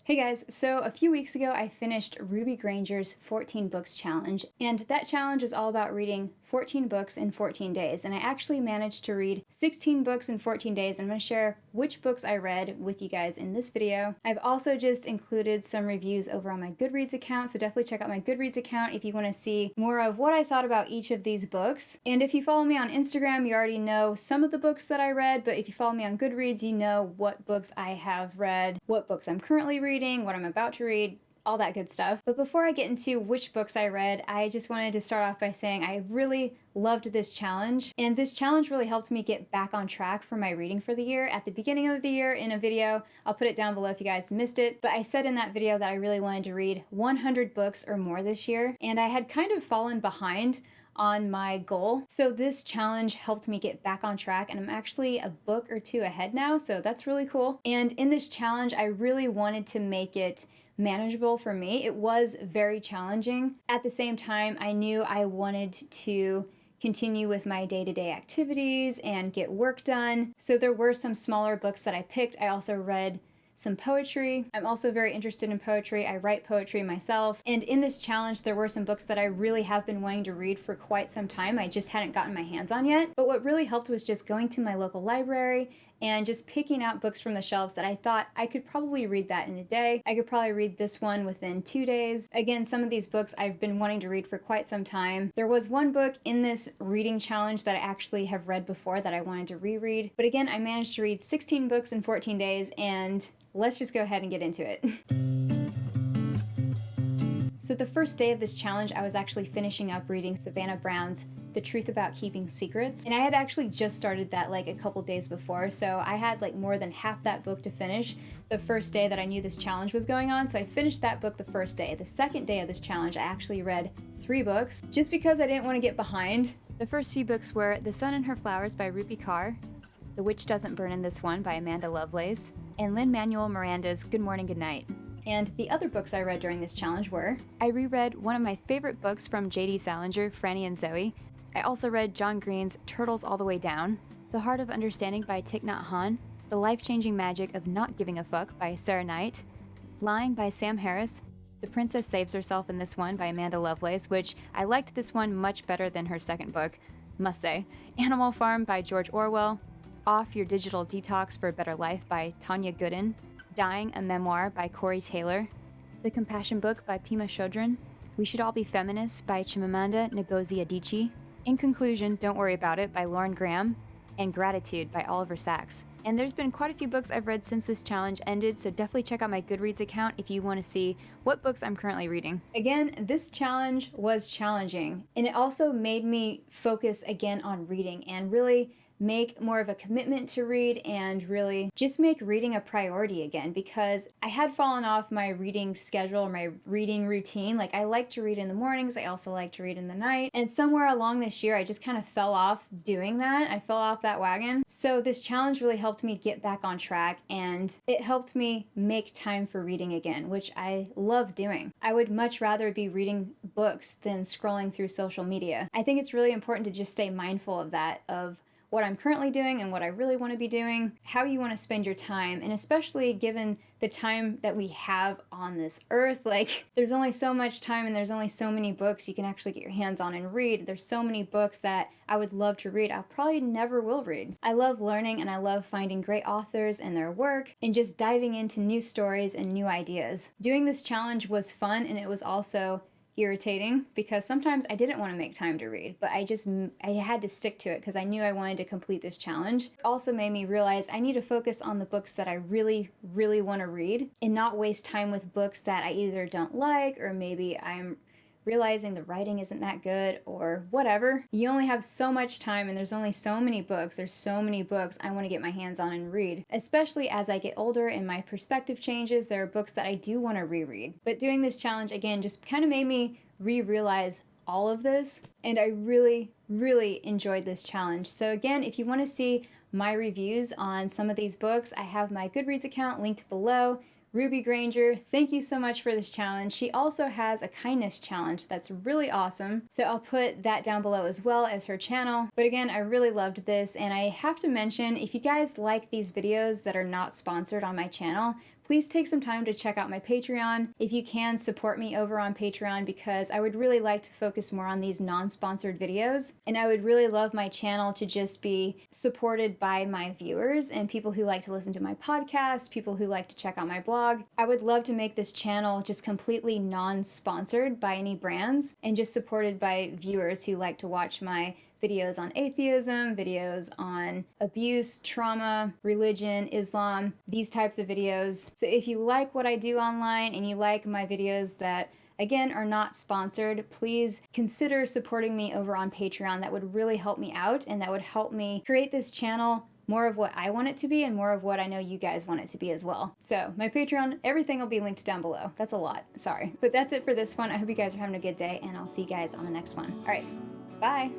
Hey guys, so a few weeks ago I finished Ruby Granger's 14 Books Challenge, and that challenge was all about reading 14 books in 14 days, and I actually managed to read 16 books in 14 days. I'm going to share which books I read with you guys in this video. I've also just included some reviews over on my Goodreads account, so definitely check out my Goodreads account if you want to see more of what I thought about each of these books. And if you follow me on Instagram, you already know some of the books that I read, but if you follow me on Goodreads, you know what books I have read, what books I'm currently reading, what I'm about to read, all that good stuff. But before I get into which books I read, I just wanted to start off by saying I really loved this challenge, and this challenge really helped me get back on track for my reading for the year. At the beginning of the year in a video, I'll put it down below if you guys missed it, but I said in that video that I really wanted to read 100 books or more this year, and I had kind of fallen behind on my goal. So this challenge helped me get back on track, and I'm actually a book or two ahead now, so that's really cool. And in this challenge, I really wanted to make it manageable for me. It was very challenging. At the same time, I knew I wanted to continue with my day-to-day activities and get work done. So there were some smaller books that I picked. I also read some poetry. I'm also very interested in poetry. I write poetry myself. And in this challenge, there were some books that I really have been wanting to read for quite some time. I just hadn't gotten my hands on yet. But what really helped was just going to my local library and just picking out books from the shelves that I thought I could probably read that in a day. I could probably read this one within 2 days. Again, some of these books I've been wanting to read for quite some time. There was one book in this reading challenge that I actually have read before that I wanted to reread. But again, I managed to read 16 books in 14 days, and let's just go ahead and get into it. So the first day of this challenge, I was actually finishing up reading Savannah Brown's The Truth About Keeping Secrets. And I had actually just started that like a couple days before, so I had like more than half that book to finish the first day that I knew this challenge was going on. So I finished that book the first day. The second day of this challenge, I actually read 3 books just because I didn't want to get behind. The first few books were The Sun and Her Flowers by Ruby Carr, The Witch Doesn't Burn in This One by Amanda Lovelace, and Lin-Manuel Miranda's Good Morning, Good Night. And the other books I read during this challenge were, I reread one of my favorite books from J.D. Salinger, Franny and Zoe. I also read John Green's Turtles All the Way Down, The Heart of Understanding by Thich Nhat Hanh, The Life-Changing Magic of Not Giving a Fuck by Sarah Knight, Lying by Sam Harris, The Princess Saves Herself in This One by Amanda Lovelace, which I liked this one much better than her second book, must say, Animal Farm by George Orwell, Off Your Digital Detox for a Better Life by Tanya Gooden, Dying, a Memoir by Corey Taylor, The Compassion Book by Pema Chodron, We Should All Be Feminists by Chimamanda Ngozi Adichie, In Conclusion, Don't Worry About It by Lauren Graham, and Gratitude by Oliver Sacks. And there's been quite a few books I've read since this challenge ended, so definitely check out my Goodreads account if you want to see what books I'm currently reading. Again, this challenge was challenging, and it also made me focus again on reading and really make more of a commitment to read and really just make reading a priority again, because I had fallen off my reading schedule or my reading routine. Like, I like to read in the mornings, I also like to read in the night, and somewhere along this year I just kind of fell off doing that. I fell off that wagon. So this challenge really helped me get back on track, and it helped me make time for reading again, which I love doing. I would much rather be reading books than scrolling through social media. I think it's really important to just stay mindful of that, of what I'm currently doing and what I really want to be doing, how you want to spend your time, and especially given the time that we have on this earth. Like, there's only so much time and there's only so many books you can actually get your hands on and read. There's so many books that I would love to read. I probably never will read. I love learning, and I love finding great authors and their work and just diving into new stories and new ideas. Doing this challenge was fun, and it was also irritating because sometimes I didn't want to make time to read, but I had to stick to it because I knew I wanted to complete this challenge. It also made me realize I need to focus on the books that I really, really want to read and not waste time with books that I either don't like, or maybe I'm realizing the writing isn't that good or whatever. You only have so much time, and there's only so many books. There's so many books I want to get my hands on and read. Especially as I get older and my perspective changes, there are books that I do want to reread. But doing this challenge again just kind of made me realize all of this, and I really, really enjoyed this challenge. So again, if you want to see my reviews on some of these books, I have my Goodreads account linked below. Ruby Granger, thank you so much for this challenge. She also has a kindness challenge that's really awesome, so I'll put that down below as well as her channel. But again, I really loved this, and I have to mention, if you guys like these videos that are not sponsored on my channel, please take some time to check out my Patreon. If you can, support me over on Patreon, because I would really like to focus more on these non-sponsored videos. And I would really love my channel to just be supported by my viewers and people who like to listen to my podcast, people who like to check out my blog. I would love to make this channel just completely non-sponsored by any brands and just supported by viewers who like to watch my videos on atheism, videos on abuse, trauma, religion, Islam, these types of videos. So if you like what I do online and you like my videos that, again, are not sponsored, please consider supporting me over on Patreon. That would really help me out, and that would help me create this channel more of what I want it to be and more of what I know you guys want it to be as well. So my Patreon, everything will be linked down below. That's a lot, sorry. But that's it for this one. I hope you guys are having a good day, and I'll see you guys on the next one. All right, bye.